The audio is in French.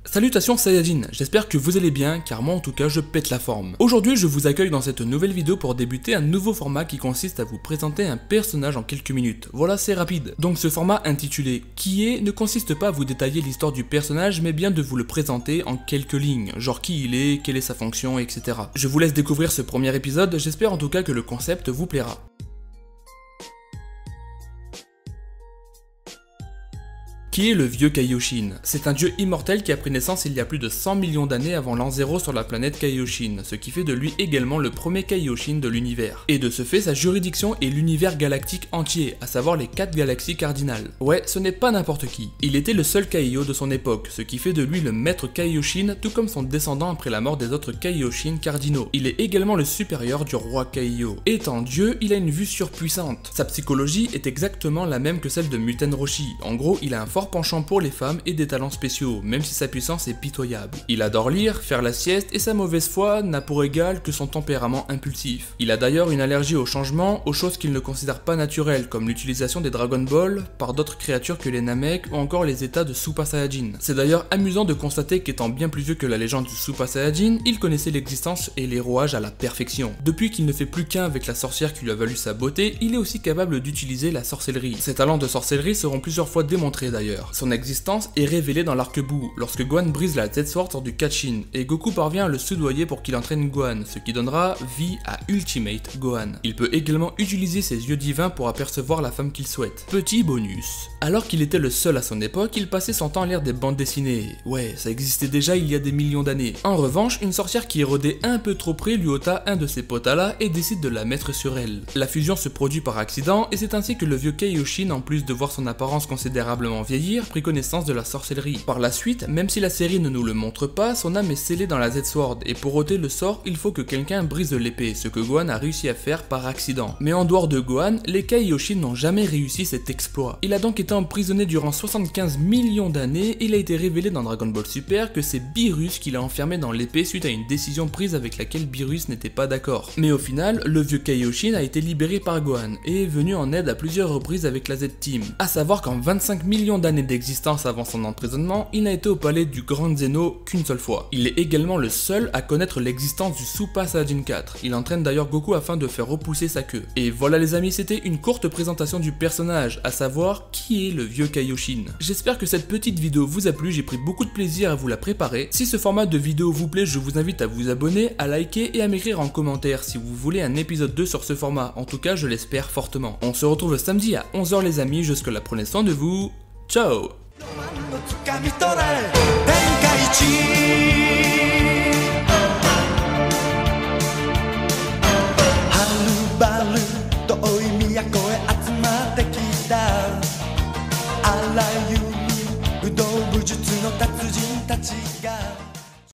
Salutations Saiyajin, j'espère que vous allez bien car moi en tout cas je pète la forme. Aujourd'hui je vous accueille dans cette nouvelle vidéo pour débuter un nouveau format qui consiste à vous présenter un personnage en quelques minutes. Voilà, c'est rapide. Donc ce format intitulé Qui est ne consiste pas à vous détailler l'histoire du personnage mais bien de vous le présenter en quelques lignes, genre qui il est, quelle est sa fonction, etc. Je vous laisse découvrir ce premier épisode, j'espère en tout cas que le concept vous plaira. Qui est le vieux Kaioshin? C'est un dieu immortel qui a pris naissance il y a plus de 100 millions d'années avant l'an 0 sur la planète Kaioshin, ce qui fait de lui également le premier Kaioshin de l'univers. Et de ce fait, sa juridiction est l'univers galactique entier, à savoir les 4 galaxies cardinales. Ouais, ce n'est pas n'importe qui. Il était le seul Kaio de son époque, ce qui fait de lui le maître Kaioshin, tout comme son descendant après la mort des autres Kaioshin cardinaux. Il est également le supérieur du roi Kaio. Étant dieu, il a une vue surpuissante. Sa psychologie est exactement la même que celle de Muten Roshi. En gros, il a un fort penchant pour les femmes et des talents spéciaux, même si sa puissance est pitoyable. Il adore lire, faire la sieste et sa mauvaise foi n'a pour égal que son tempérament impulsif. Il a d'ailleurs une allergie au changement, aux choses qu'il ne considère pas naturelles, comme l'utilisation des Dragon Ball par d'autres créatures que les Namek ou encore les états de Super Saiyajin. C'est d'ailleurs amusant de constater qu'étant bien plus vieux que la légende du Super Saiyajin, il connaissait l'existence et les rouages à la perfection. Depuis qu'il ne fait plus qu'un avec la sorcière qui lui a valu sa beauté, il est aussi capable d'utiliser la sorcellerie. Ses talents de sorcellerie seront plusieurs fois démontrés d'ailleurs. Son existence est révélée dans l'arc-bout, lorsque Gohan brise la Z-Sword sur du Kachin, et Goku parvient à le soudoyer pour qu'il entraîne Gohan, ce qui donnera vie à Ultimate Gohan. Il peut également utiliser ses yeux divins pour apercevoir la femme qu'il souhaite. Petit bonus. Alors qu'il était le seul à son époque, il passait son temps à lire des bandes dessinées. Ouais, ça existait déjà il y a des millions d'années. En revanche, une sorcière qui érodait un peu trop près lui ôta un de ses potas et décide de la mettre sur elle. La fusion se produit par accident, et c'est ainsi que le vieux Kaioshin, en plus de voir son apparence considérablement vieillir, prit connaissance de la sorcellerie. Par la suite, même si la série ne nous le montre pas, son âme est scellée dans la Z-Sword, et pour ôter le sort, il faut que quelqu'un brise l'épée, ce que Gohan a réussi à faire par accident. Mais en dehors de Gohan, les Kaioshin n'ont jamais réussi cet exploit. Il a donc été emprisonné durant 75 millions d'années, et il a été révélé dans Dragon Ball Super que c'est Beerus qui l'a enfermé dans l'épée suite à une décision prise avec laquelle Beerus n'était pas d'accord. Mais au final, le vieux Kaioshin a été libéré par Gohan, et est venu en aide à plusieurs reprises avec la Z-Team. A savoir qu'en 25 millions d'années d'existence avant son emprisonnement, il n'a été au palais du Grand Zeno qu'une seule fois. Il est également le seul à connaître l'existence du Super Saiyajin 4. Il entraîne d'ailleurs Goku afin de faire repousser sa queue. Et voilà les amis, c'était une courte présentation du personnage, à savoir qui est le vieux Kaioshin. J'espère que cette petite vidéo vous a plu, j'ai pris beaucoup de plaisir à vous la préparer. Si ce format de vidéo vous plaît, je vous invite à vous abonner, à liker et à m'écrire en commentaire si vous voulez un épisode 2 sur ce format. En tout cas, je l'espère fortement. On se retrouve samedi à 11 h les amis, jusque-là prenez soin de vous. Ciao! 掴み取れ天下一はるばる遠い都へ集まってきたあらゆる武道武術の達人たちが